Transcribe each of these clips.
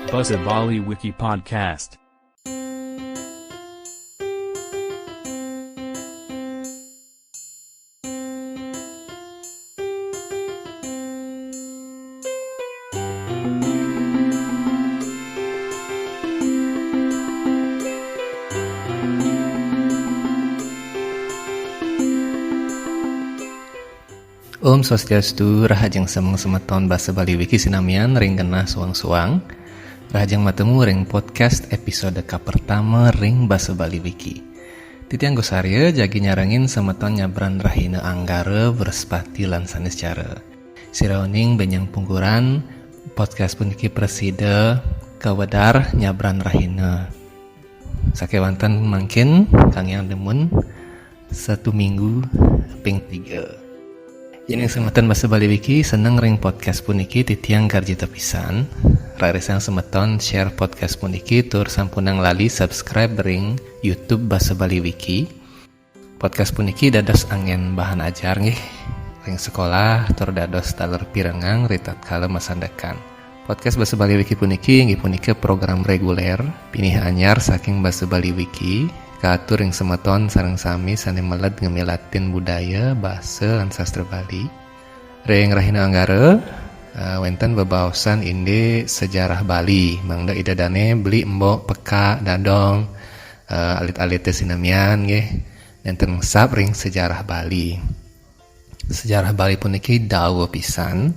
Busa Bali Wiki Podcast. Om Swastiastu, rahajeng semeng semeton Basa Bali Wiki sinamian ring genah suang-suang. Rahajeng matemu ring podcast episode pertama ring Basa Bali Wiki. Titiang gosarya jagi nyarangin semeton nyabran rahina anggara berspati lan sanes cara. Siraoning benyang pungkuran podcast puniki presida kawedar nyabran rahina. Sakewanten mangkin kang yang demun 1 minggu ping 3. Yang semeton Basa Bali Wiki seneng ring podcast puniki titiang garji tepisan. Rarisang semeton share podcast puniki tur sampunang lali subscribe ring YouTube Basa Bali Wiki. Podcast puniki dados angin bahan ajar nggih ring sekolah tur dados taler pirengang ritat kala masandekan. Podcast Basa Bali Wiki puniki inggih punika program reguler pinih anyar saking Basa Bali Wiki. Katur ing semeton sareng sami sane meled ngemilatin budaya, basa lan sastra Bali. Ring rahina anggara wenten bebaosan inde sejarah Bali. Mangda idadane beli embok peka dadong alit-alite sinamian nggih. Enten sab ring sejarah Bali. Sejarah Bali puniki dawa pisan.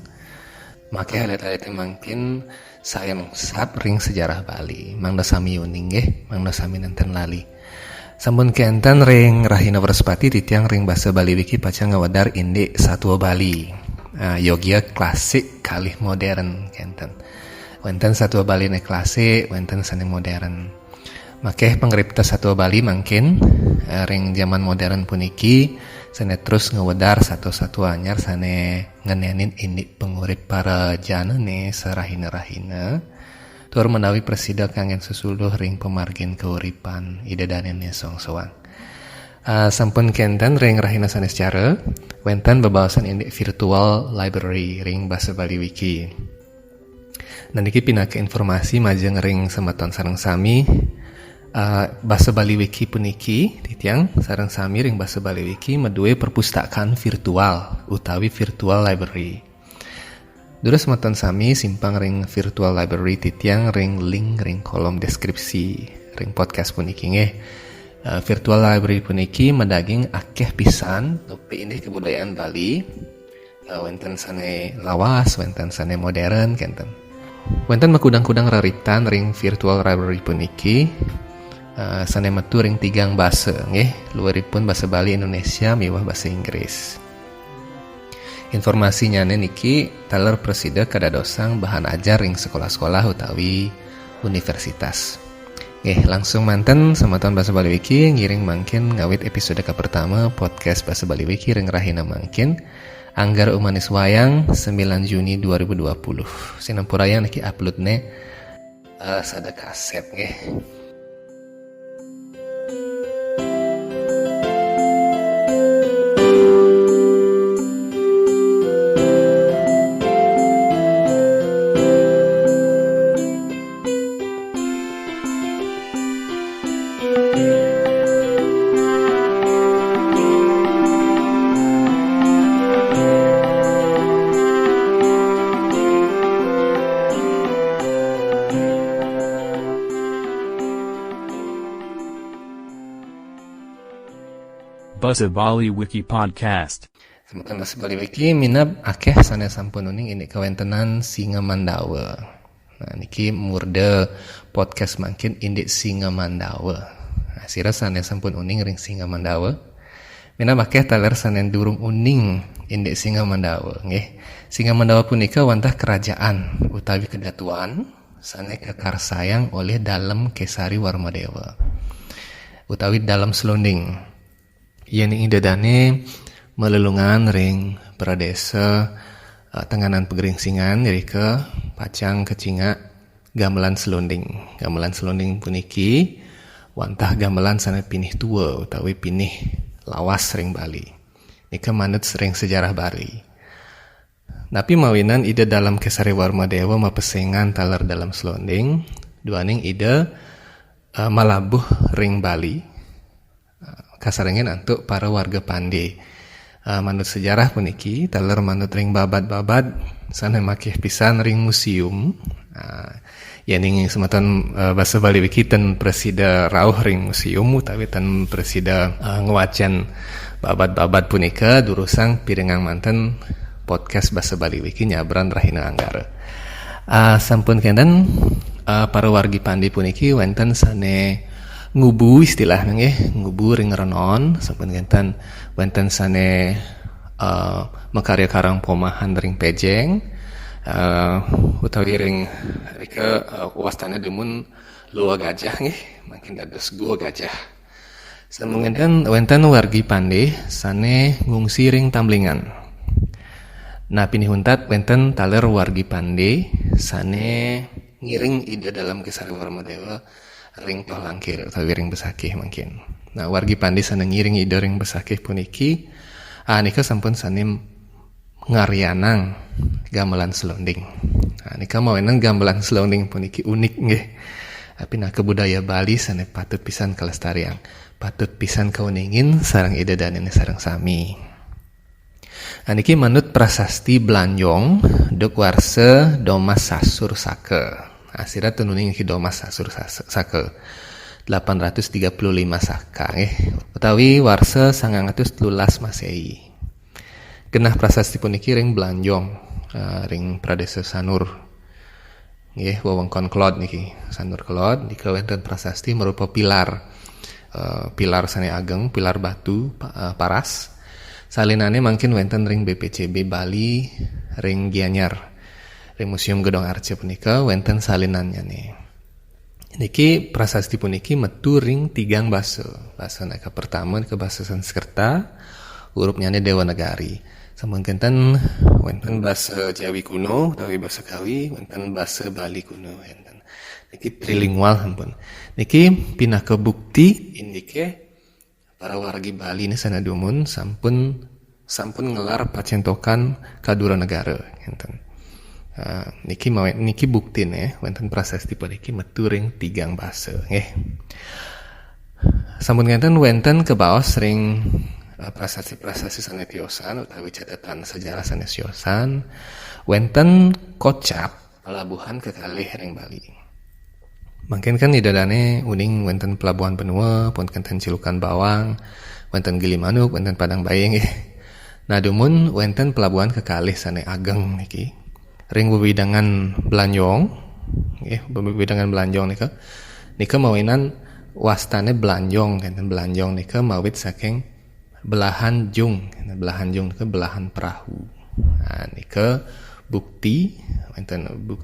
Make alit-alite mangkin saya sab ring sejarah Bali. Mangda sami uning nggih, mangda sami nenten lali. Sampun kenten ring rahina Bresepati titiang ring Basa Bali Wiki paca ngawadar indi Satwa Bali. Yogya klasik kalih modern kenten. Wenten Satwa Bali ne klasik, wenten sane modern. Makeh pangripta Satwa Bali mangkin ring zaman modern puniki sane terus ngawadar satwa-satwa anyar sane ngenenin indi pengurip para janane sarahina-rahina. Tur menawi presida kangen susuluh ring pemargin keuripan idadanen song-soang. Sampun kenten ring rahina sanes cara wenten bebaosan indi virtual library ring Basa Bali Wiki. Niki pinake informasi majeng ring semeton sareng sami Basa Bali Wiki puniki titiang sareng sami ring Basa Bali Wiki meduwe perpustakaan virtual utawi virtual library. Dura semeton sami simpang ring virtual library titiang ring link ring kolom deskripsi ring podcast puniki nggih. Virtual library puniki medaging akeh pisan topi ini kebudayaan Bali. Wenten sane lawas, wenten sane modern kenten. Wenten makudang-kudang raritan ring virtual library puniki. Sane metu ring 3 basa nggih, luaripun basa Bali, Indonesia miwah basa Inggris. Informasinya niki taler presida kadadosang bahan ajar ring sekolah-sekolah utawi universitas. Langsung manten semeton Basa Bali Wiki ngiring mangkin ngawit episode pertama podcast Basa Bali Wiki ring rahina mangkin anggar umanis wayang 9 Juni 2020. Sinampuraya niki uploadne sada kaset nggih. Busa Bali Wiki Podcast. Semeton Basa Bali Wiki minab akeh sanes sampun uning ini kawentenan Singa Mandawa. Niki murde podcast mangkin indik Singa Mandawa. Sira sanes sampun uning ring Singa Mandawa. Minab akeh taler sanes durung uning indik Singa Mandawa nggih. Singa Mandawa punika wantah kerajaan utawi kedatuan sane kekarsayang oleh Dalem Kesari Warmadewa. Utawi Dalem Selonding. Yen idadane melelungan ring pradesa tenganan pegeringsingan jadi ke pacang kecinga gamelan selonding. Gamelan selonding puniki wantah gamelan sana pinih tua utawi pinih lawas ring Bali. Nika manut ring sejarah Bali. Napi mawinan ide dalam Kesari Warmadewa mapesengan taler dalam selonding. Duaning ide malabuh ring Bali. Kasarengin untuk para warga Pande. Manut sejarah puniki taler manut ring babad-babad sana makih pisan ring museum. Yaning sematan bahasa Bali wiki ten presida rauh ring museum utawi ten presida ngwacan babad-babad punika durusang pirengang manten podcast bahasa Bali wiki nyabran rahina anggara. Sampun kenten para wargi Pandi puniki wonten sane ngubu istilah nggih, ngubu ring renon. Sampun kenten wonten sane makarya karang pomahan ring pejeng utawi ring rika wastana demun luwa gajah nggih, makin dados gua gajah. Sampun kenten wonten wargi Pandi sane ngungsi ring Tamblingan. Nah pinihuntat wenten taler wargi Pande sane ngiring ide dalam Kesari Warmadewa ring Tohlangkir atau ring Besakih mungkin. Nah wargi Pande sane ngiring ide ring Besakih puniki nika sampun sane ngaryanang gamelan selonding. Nika mawenang gamelan selonding puniki unik nggih. Tapi nah kebudaya Bali sane patut pisan kalestarian, patut pisan kauningin sareng ide danene sareng sami. Niki manut prasasti Blanjong duk warse Domas Sasur Sake. Asira tenuning ki Domas Sasur Sake 835 Saka nggih utawi warse 913 Masehi. Genah prasasti puniki ring Blanjong ring Pradesa Sanur. Nggih wewengkon Klod niki. Sanur Klod nika wonten prasasti merupa pilar sane ageng, pilar batu paras. Salinane mungkin wonten ring BPCB Bali, ring Gianyar, ring Museum Gedong Arce punika wonten salinannya nih. Niki prasasti puniki metu ring tigang basa. Basa naka pertama ke basa Sanskerta, hurufnya Dewa Negari. Sampun kenten wonten basa Jawi kuno utawi basa Kawi, wonten basa Bali kuno wonten. Niki trilingual sampun. Niki pinah ke bukti indike para wargi Bali ini sana dumun sampun ngelar pacentokan kadura negara enten. Niki buktine wonten prasasti puniki metu ring tigang basa nggih. Sampun ngenten wonten kebaos ring prasasti sanetiosan utawi catatan sejarah sanetiosan wonten kocap pelabuhan kekalih ring Bali. Mungkin kan idadane uning wonten pelabuhan benua, pun kenten Cilukan Bawang, wonten Gilimanuk, wonten Padang Bayeng nggih. Nah dumun wonten pelabuhan kekalih sane ageng niki. Ring bebidangan Blanjong, nggih, bebidangan Blanjong nika mawinan wastane Blanjong, kenten Blanjong nika mawit saking belahan jung, nika belahan perahu. Nah nika bukti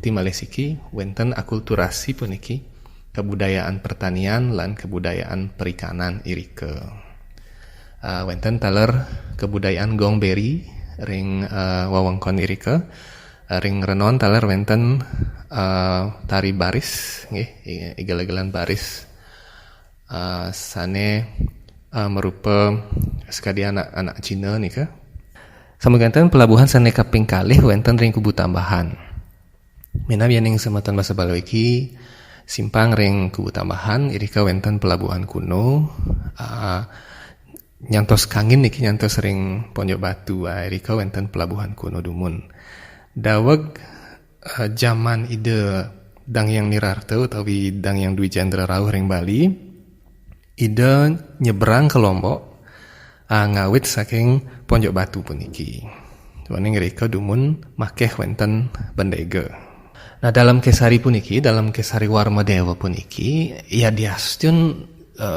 Malesiki wonten akulturasi puniki kebudayaan pertanian lan kebudayaan perikanan irike. Wonten taler kebudayaan Gongberi ring wewengkon irike. Ring renon taler wonten tari baris nggih, igel-igelan baris. Sane merupa sekadi anak Cina nika. Sameganten pelabuhan sane kaping kalih wonten ring Kubu Tambahan. Menab yaning sematan basa Bali iki simpang ring Kubu Tambahan irika wonten pelabuhan kuno. Nyantos kangin niki nyantos ring Pondok Batu irika wonten pelabuhan kuno dumun. Daweg zaman ide Dang Yang Nirarto utawi Dang Yang Dwi Cendra Rawuh ring Bali ide nyebrang ke Lombok ngawit saking Pondok Batu puniki. Waning rika dumun makeh wonten Bendega. Nah dalam Kesari puniki, dalam Kesari Warmadewa puniki, ya diastun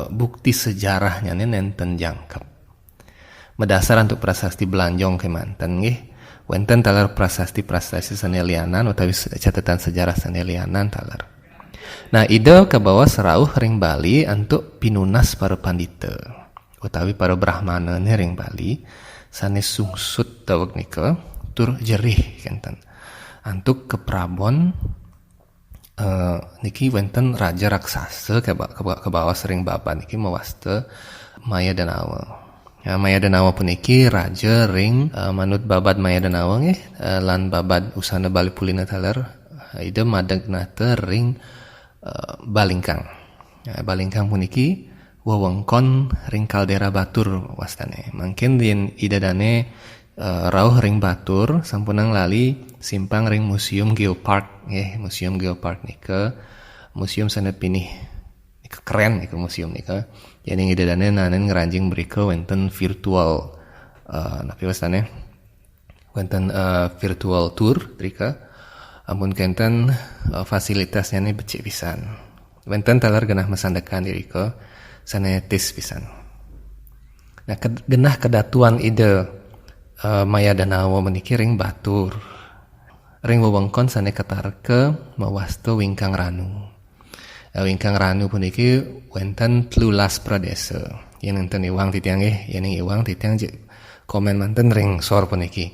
bukti sejarahnya nenten jangkep. Medasar untuk prasasti Blanjong kemanten nggih, wonten taler prasasti sanelianan utawi catatan sejarah sanelianan taler. Nah ide kabawa serauh ring Bali untuk pinunas para pandita utawi para brahmana ring Bali sanes sungsut daweg nika tur jerih kenten. Antuk ke Prabon niki wonten raja raksasa ke bawah sering babat niki mawaste Maya dan Awal. Maya Danawa puniki raja ring manut babad Maya Danawa lan babad usana Bali Pulina taler ide madegna teh ring Balingkang. Balingkang puniki wewengkon ring kaldera batur wastane. Mungkin yen idadane rauh ring batur sampunang lali simpang ring Museum Geopark Museum Geopark nika museum sanepinih nika keren nika museum nika. Yang idadane nanen ngeranjing berika wenten virtual napi wastane wenten virtual tour trika amun kenten fasilitasnya ini becik pisan wenten talar genah mesandekan dirika sanetis pisan. Nah genah kedatuan ide Maya Danawa meniki ring batur ring wewengkon sane ketarke mawasta Wingkang Ranu. Wingkang Ranu puniki wenten 13 pradesa. Yen enten iwang titiang yen iwang titiang komen manten ring sor puniki.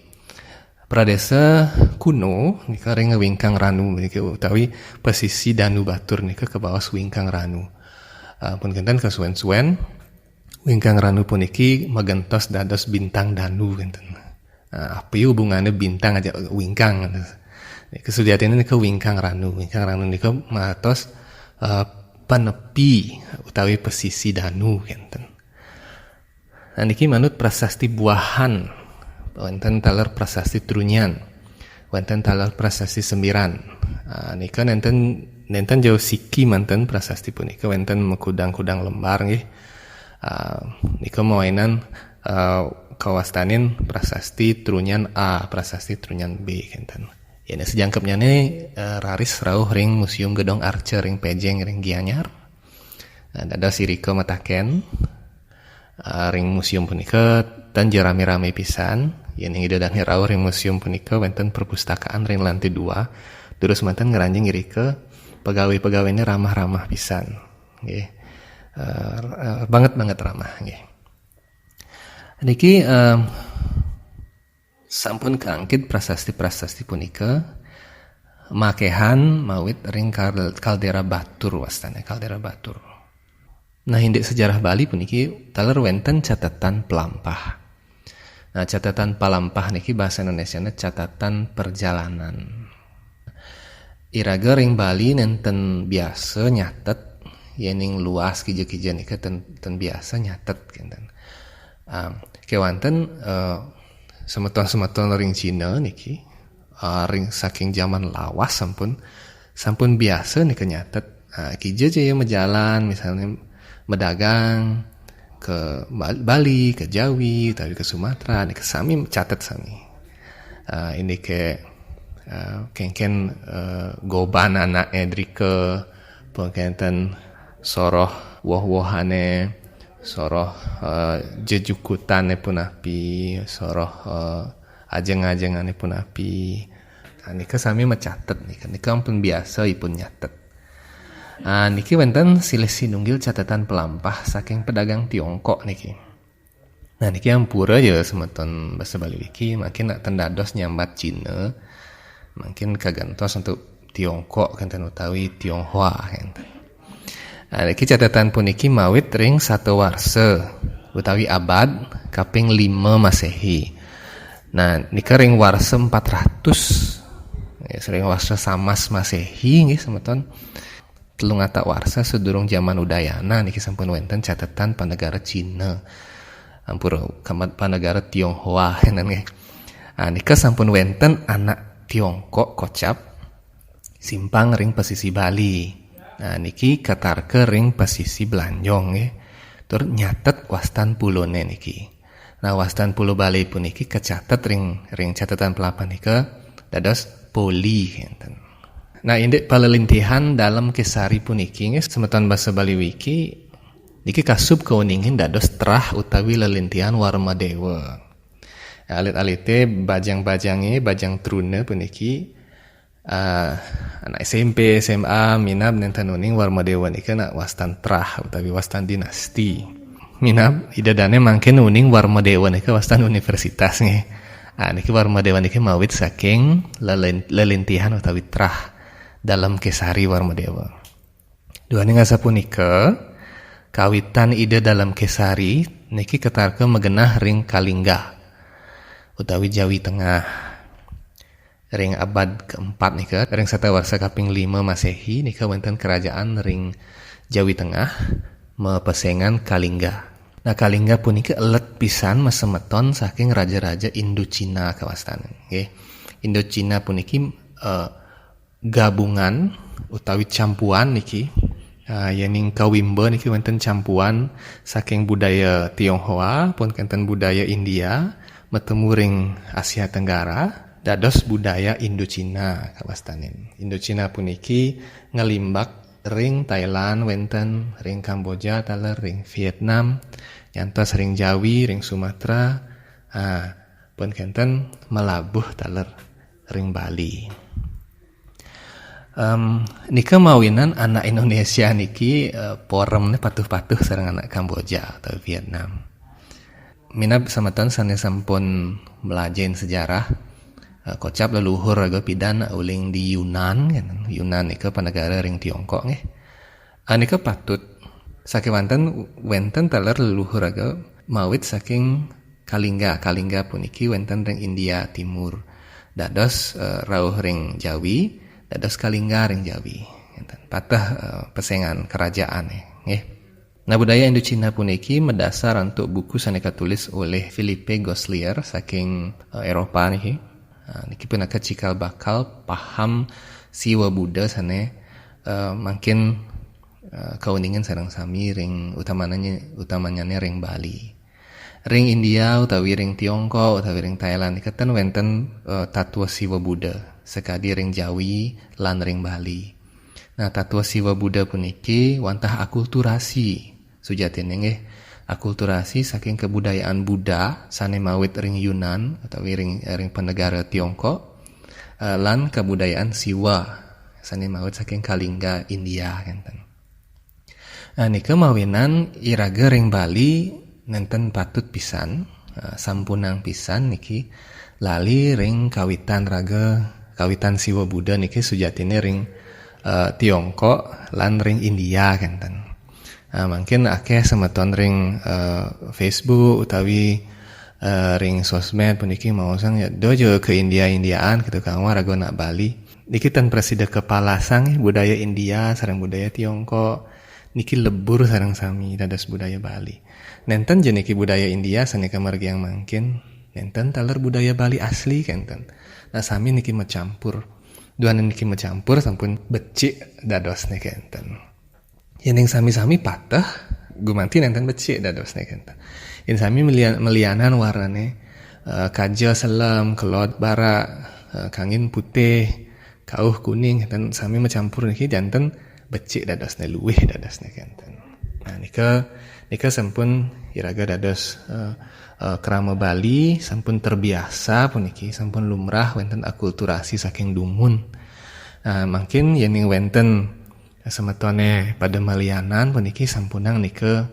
Pradesa kuno nika ring Wingkang Ranu puniki utawi pesisi Danu Batur nika ke bawah Wingkang Ranu. Pun kenten kesuwen-suwen Wingkang Ranu puniki magentos dados bintang Danu kenten. Apa hubungannya bintang aja Wingkang. Kesudiatan ini ke Wingkang Ranu. Wingkang Ranu nika matos panepi utawi pesisi Danu kenten. Nah niki manut prasasti buahan wenten taler prasasti Trunyan wenten taler prasasti Sembiran. Nika nenten jauh siki manten prasasti punika wenten mekudang-kudang lembar nggih. Nika mawainan kawastanin prasasti Trunyan A, prasasti Trunyan B kenten. Ya sejangkepnya nih raris rauh ring Museum Gedong Arca ring Pejeng ring Gianyar. Ada sirika mataken ring museum punika dan jerami-rami pisan. Yen idadane rauh ring museum punika wenten perpustakaan ring lantai 2. Terus manten ngeranjing irika pegawai-pegawainya ramah-ramah pisan. Nggih. Banget ramah nggih. Niki sampun kaangkit prasasti-prasasti punika makehan mawit ring kaldera batur wastane kaldera batur. Nah indek sejarah Bali puniki taler wenten catatan pelampah. Nah catatan pelampah niki bahasa Indonesiana catatan perjalanan. Iraga ring Bali nenten biasa nyatet yening luas kija-kija nika ten biasa nyatet kenten. Kewanten semeton ring Cina niki ring saking zaman lawas sampun biasa nih nyatet. Kija aja mejalan misalnya medagang ke Bali, ke Jawi, tapi ke Sumatera, nih ke sami catet sami. Ini ke kengken goban anaknya drike pengkenten soroh woh-wohane soroh jejukutane pun api soroh ajeng-ajengane pun api. Nika sami mencatet nika ampun biasa ipun nyatet. Niki wenten silih sinunggil catatan pelampah saking pedagang Tiongkok niki. Nah niki ampura ya semeton basa Bali Wiki makin nak tendados nyambat Cina makin kagantos untuk Tiongkok kenten utawi Tionghoa kenten. Niki catatan puniki mawit ring satawarsa utawi abad kaping 5 Masehi. Nah, nika ring warsa 400. Ya, sering warsa samas Masehi nggih semeton. Telung ata warsa sedurung zaman Udayana niki sampun wenten catatan panegara Cina. Ampura panegara Tionghoa enan nggih. Nika sampun wenten anak Tiongkok kocap simpang ring pesisi Bali. Nah niki katarke ring pesisi Blanjong nggih. Tur nyatet wastan pulone niki. Nah wastan pulo Bali pun niki kecatet ring catatan pelapan nika dados poli enten. Nah indek palelintihan dalam kesari pun niki nggih semeton basa Bali Wiki niki kasub keuningin dados terah utawi lelintihan Warmadewa. Alit-alite bajang-bajange bajang truna pun niki anak SMP, SMA minab nenten uning Warmadewa nika nak wastan terah utawi wastan dinasti. Minab idadane mangken uning Warmadewa nika wastan universitas nggih. Niki Warmadewa niki mawit saking lelintihan utawi terah dalam kesari Warmadewa. Duane ngasapunika kawitan ide dalam kesari niki ketarke megenah ring Kalingga utawi Jawi Tengah. Ring abad keempat nika, ring satawarsa kaping 5 Masehi nika wonten kerajaan ring Jawi Tengah mepesengan Kalingga. Nah Kalingga punika elet pisan mesemeton saking raja-raja Indochina kawastanan. Okay. Indochina puniki gabungan utawi campuan niki. Yening kawimbo niki wonten campuan saking budaya Tionghoa pun kenten budaya India metemu ring Asia Tenggara dados budaya Indochina kawastanin. Indochina puniki ngelimbak ring Thailand wenten, ring Kamboja taler, ring Vietnam, nyantos ring Jawi, ring Sumatera, pun kenten melabuh taler ring Bali. Nika mawinan anak Indonesia niki poremne patuh-patuh sareng anak Kamboja atau Vietnam. Mina sameton sanes sampun melajain sejarah kocap leluhur aga pidan uling di Yunan kan. Yunan nika panegara ring Tiongkok nggih. Nika patut saking wenten taler leluhur aga mawit saking Kalingga. Kalingga puniki wenten ring India Timur. Dados rawuh ring Jawi, dados Kalingga ring Jawi. Patah pesengan kerajaan nggih. Nah budaya Indochina puniki mendasar untuk buku saneka tulis oleh Philippe Goslier saking Eropa niki. Niki pun akan cikal bakal paham siwa Buddha sane makin kauningan sareng sami ring utamanya ring Bali. Ring India utawi ring Tiongkok utawi ring Thailand iketan wenten tatua siwa Buddha sekadi ring Jawi lan ring Bali. Nah tatua siwa Buddha puniki wantah akulturasi sujatine nggih. Akulturasi saking kebudayaan Buddha sane mawit ring Yunan atau ring penegara Tiongkok lan kebudayaan Siwa sane mawit saking Kalingga India enten. Nika mawinan iraga ring Bali nenten patut pisan sampunang pisan niki lali ring kawitan kawitan Siwa Buddha niki sujatine ring Tiongkok lan ring India enten. Mungkin akeh semeton ring Facebook utawi ring sosmed puniki mau sang ya dojo ke India-Indiaan gitu kang rago nak Bali. Niki tan presida kepala sang budaya India sareng budaya Tiongkok niki lebur sareng sami dados budaya Bali. Nenten je niki budaya India sanika margi yang mangkin nenten taler budaya Bali asli kenten. Nah sami niki mencampur. Duana niki mencampur sampun becik dados niki kenten. Yang sami-sami patah gumanti nenten becik dadosne kenten. Yang sami melianan warnane kaja selam, kelot bara, kangin putih, kauh kuning dan sami mencampur niki janten becik dadosne luwih dadosne kenten. Nah nika sampun iraga dados krama Bali sampun terbiasa puniki sampun lumrah wenten akulturasi saking dumun. Mungkin yening wenten semetone pada malianan puniki sampunang nika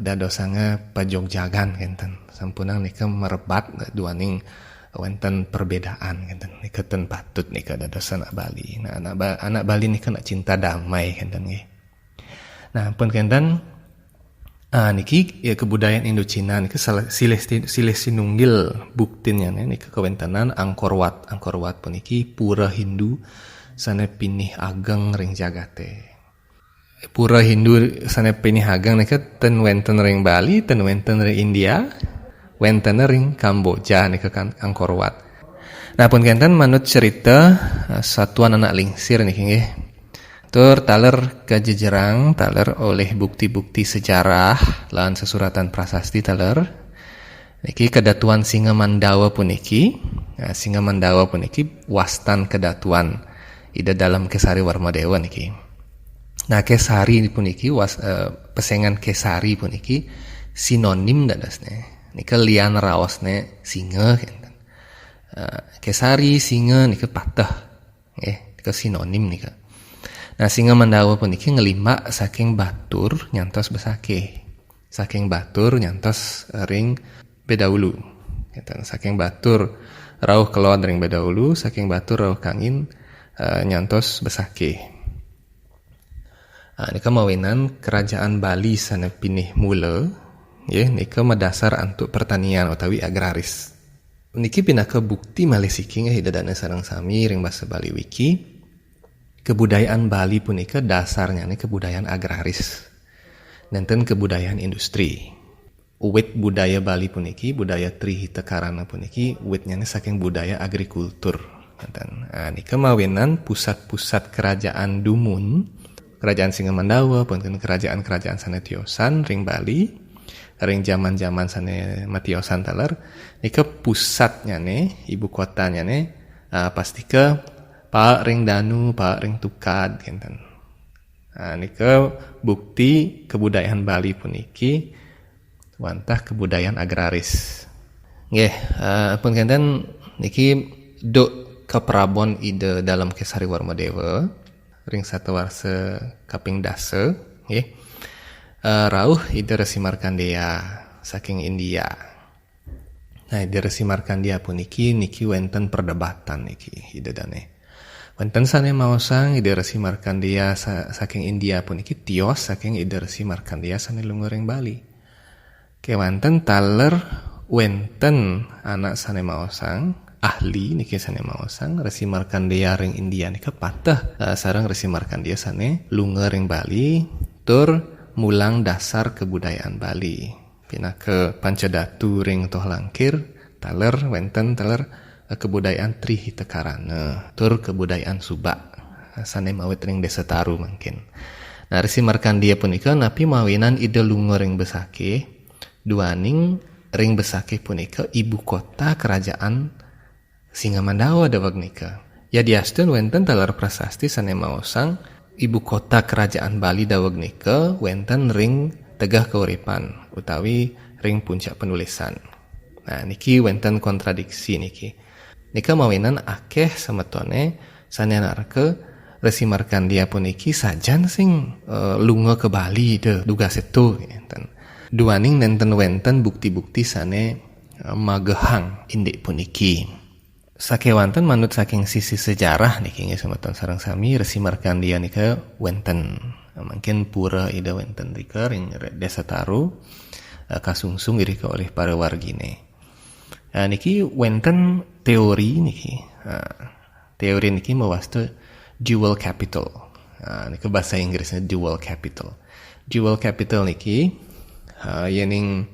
dadosanga pajogjagan kenten. Sampunang nika merebat duaning wenten perbedaan kenten. Nika ten patut nika dados anak Bali. Nah anak Bali nika nak cinta damai kenten nggih. Nah pun kenten niki ya kebudayaan Indochina nika silih sinunggil buktinya nika kawentanan Angkor Wat. Angkor Wat puniki pura Hindu sane pinih ageng ring jagate. Pura Hindu sane pinih ageng nika ten wenten ring Bali, ten wenten ring India, wenten ring Kamboja nika kan Angkor Wat. Nah pun kenten manut cerita satuan anak lingsir niki nggih. Tur taler kajejerang taler oleh bukti-bukti sejarah lan sesuratan prasasti taler. Niki kedatuan Singamandawa puniki. Nah, Singamandawa puniki wastan kedatuan ida dalam Kesari Warmadewa niki. Nah Kesari puniki pesengan Kesari puniki sinonim dadosne. Nika lian raosne singa kenten. Kesari singa nika patah. Nika sinonim nika. Nah Singamandawa puniki ngelima saking batur nyantos besake. Saking batur nyantos ring Bedaulu. Kenten saking batur rauh kelon ring Bedaulu, saking batur rauh kangin nyantos besake. Nika mawinan kerajaan Bali sana pinih mula Ya, nika madasar untuk pertanian utawi agraris. Niki pinaka bukti malesiki hidadana sareng sami ring basa Bali Wiki. Kebudayaan Bali punika dasarnya nih kebudayaan agraris. Nenten kebudayaan industri. Wit budaya Bali puniki, budaya Trihita Karana puniki, witnya nih saking budaya agrikultur. Nenten. Nika mawinan pusat-pusat kerajaan Dumun, kerajaan Singamandawa, pun kerajaan-kerajaan sanetiosan ring Bali. Ring zaman-zaman sana matiosan taler, nika pusatnya nih, ibu kotanya nih, pasti ke Pak Ring Danu, Pak Ring Tukad, gitu. Nika bukti kebudayaan Bali puniki, wantah kebudayaan agraris. Nggih, pun kenten niki duk keprabon ide dalam Kesari Warmadewa, ring satawarsa kaping dasa, nggih. Rauh ide Resi Markandeya saking India. Nah, ide Resi Markandeya puniki niki wenten perdebatan niki ide dane. Wenten sane maosang ide Resi Markandeya saking India puniki tios saking ide Resi Markandeya sane lunguring Bali. Kewanten taler wenten anak sane maosang ahli niki sane maosang Resi Markandeya ring India nika patah sareng Resi Markandeya sane lunguring Bali tur mulang dasar kebudayaan Bali. Pinaka Pancadatu ring Toh Langkir, taler wenten taler kebudayaan Trihita Karana, tur kebudayaan Subak. Sane mawit ring Desa Taru mungkin. Nah, Resi Markandeya punika napi mawinan ide lunga ring Besake, duaning ring Besake punika ibu kota kerajaan Singamandawa daweg nika. Ya diasteun wenten taler prasasti sane maosang ibu kota kerajaan Bali daweg nika wenten ring Tegah Kauripan utawi ring puncak penulisan. Nah, niki wenten kontradiksi niki. Nika mawinan akeh semetone saneanarke Resi Markandeya puniki sajan sing lunga ke Bali de duga setu enten. Duaning nenten wenten bukti-bukti sane magehang indik puniki. Sakewanten manut saking sisi sejarah niki nggih semeton sareng sami Resi Markandeya nika wenten mungkin pura ida wenten rika ring Desa Taru kasungsung irika oleh para wargine. Niki wenten teori niki. Teori niki mawasta dual capital. Niki bahasa Inggrisnya dual capital. Dual capital niki yening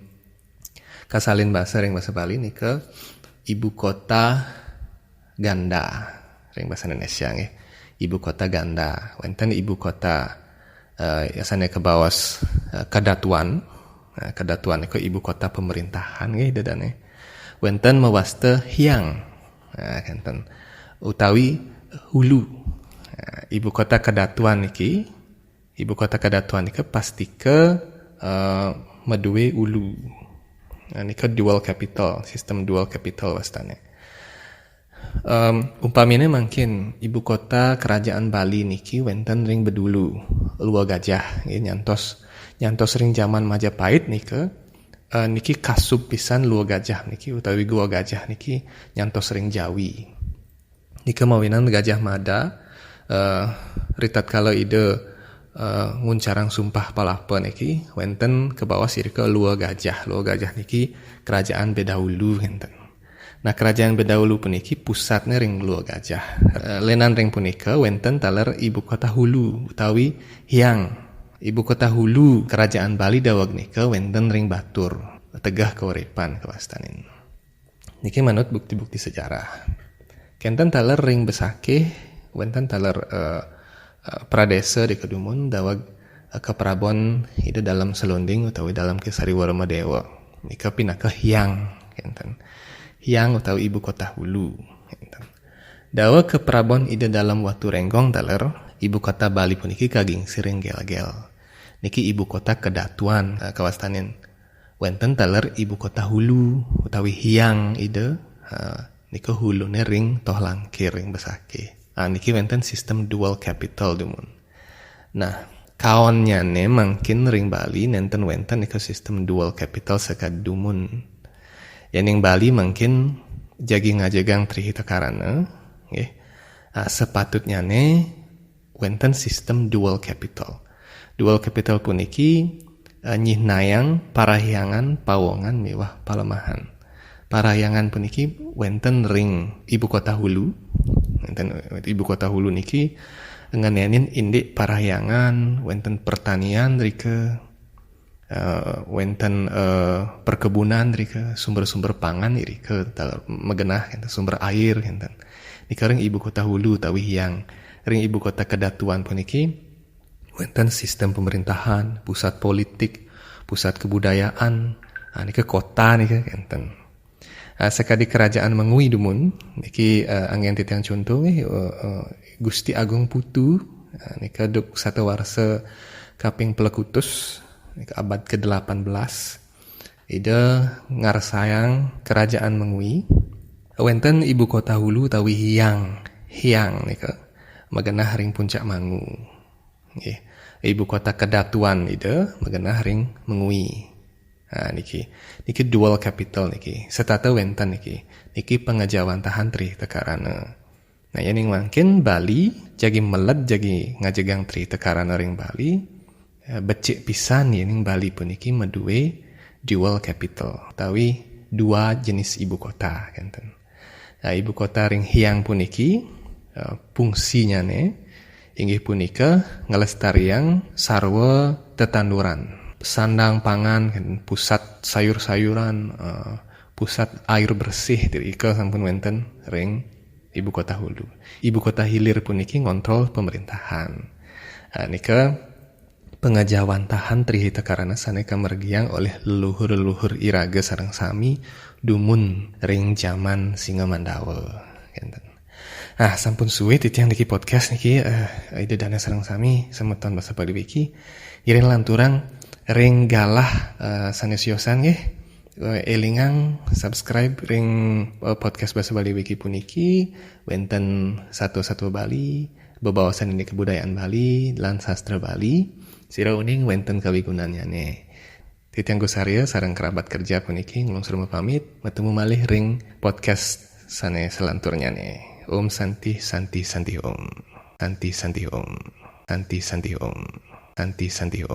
kasalin bahasa ring bahasa Bali nika ibu kota ganda ring bahasa Indonesia nggih. Ibu kota ganda. Wenten ibu kota yasane kebawas Kadatuan. Kadatuan iku ibu kota pemerintahan nggih dadane. Wenten mawasta Hyang. Kenten utawi Hulu. Ibu kota Kadatuan iki, ibu kota Kadatuan iki pasti ke Maduwe Ulu. Nika dual capital, sistem dual capital wastane. Umpamine mungkin ibu kota kerajaan Bali niki wenten ring Bedulu, Lua Gajah nyantos ring zaman Majapahit niki kasub pisan Lua Gajah niki utawi Gua Gajah niki nyantos ring Jawi. Nika mawinan Gajah Mada ritat kalau ide nguncarang sumpah palapa niki wenten ke bawah sirka Lua Gajah. Lua Gajah niki kerajaan Bedahulu enten. Nah, kerajaan Bedahulu puniki pusatnya ring Lua Gajah. Lenan ring punika wenten taler ibu kota Hulu utawi Hyang. Ibu kota Hulu kerajaan Bali daweg nika wenten ring Batur, Tegah Kauripan kawastanin. Niki manut bukti-bukti sejarah. Kenten taler ring Besake wenten taler pradesa di Kedumun daweg keprabon ide dalam selonding utawi dalam Kesari Warmadewa. Nika pinaka Hyang kenten. Hyang utawi ibu kota Hulu. Dawa keprabon ide dalam Watu Renggong taler ibu kota Bali puniki kaging siring gel-gel. Niki ibu kota Kedatuan kawastanin. Wenten taler ibu kota Hulu utawi Hyang ide nika hulune ring Toh Langkir ring Besake. Niki wenten sistem dual capital dumun. Nah, kaonnya ne mungkin ring Bali nenten wenten nika sistem dual capital sekad dumun. Yang Bali mungkin jagi ngajegang Trihita Karana, nggih. Sepatutnya ne wenten sistem dual capital. Dual capital puniki nyihnayang parahyangan pawongan miwah palemahan. Parahyangan puniki wenten ring ibu kota Hulu. Wenten ibu kota Hulu niki ngenenin indik parahyangan, wenten pertanian rike, wenten perkebunan rike, sumber-sumber pangan rike, megenah sumber air enten. Niki ring ibu kota Hulu tawi yang ring ibu kota kedatuan puniki wenten sistem pemerintahan, pusat politik, pusat kebudayaan, niki kota niki enten. Sekadi kerajaan Mengui Dumun niki angin titiang contoh Gusti Agung Putu niki duk satu warsa kaping pelekutus niki abad ke-18 ide ngarsayang kerajaan Mengui wenten ibu kota Hulu tawi Hiang niki magenah ring puncak Mangu nggih. Ibu kota kedatuan ide magenah ring Mengui. Niki dual capital niki setata wenten niki pengajawantahan tri tekarana. Nah yang mungkin Bali jagi meled jagi ngajegang tri tekarana ring Bali becik pisan yang Bali pun niki medue dual capital tawi dua jenis ibu kota enten. Ibu kota ring Hiang pun niki fungsinya inggih punika ngelestariang sarwa tetanduran. Sandang pangan, pusat sayur-sayuran, pusat air bersih dari ika sampun wenten ring ibu kota Hulu. Ibu kota hilir pun niki ngontrol pemerintahan. Nika pengajawantahan trihita karana saneka mergiang oleh leluhur-leluhur iraga sareng sami dumun ring zaman Singa Mandawa. Sampun suwe titiang niki podcast niki ide dana sareng sami semeton basa Bali Wiki. Iring lanturang ring galah sanesyosan nggih elingang subscribe ring podcast Basa Bali Wiki puniki wenten satu Bali bebawasan ini kebudayaan Bali lan sastra Bali sira uning wenten kawigunanyane. Titiang Gusarya sareng kerabat kerja puniki nglungsur pamit metemu malih ring podcast sane selanturnyane. Om Santi Santi Santi Om. Santi Santi Om. Santi Santi Om. Santi Santi Om.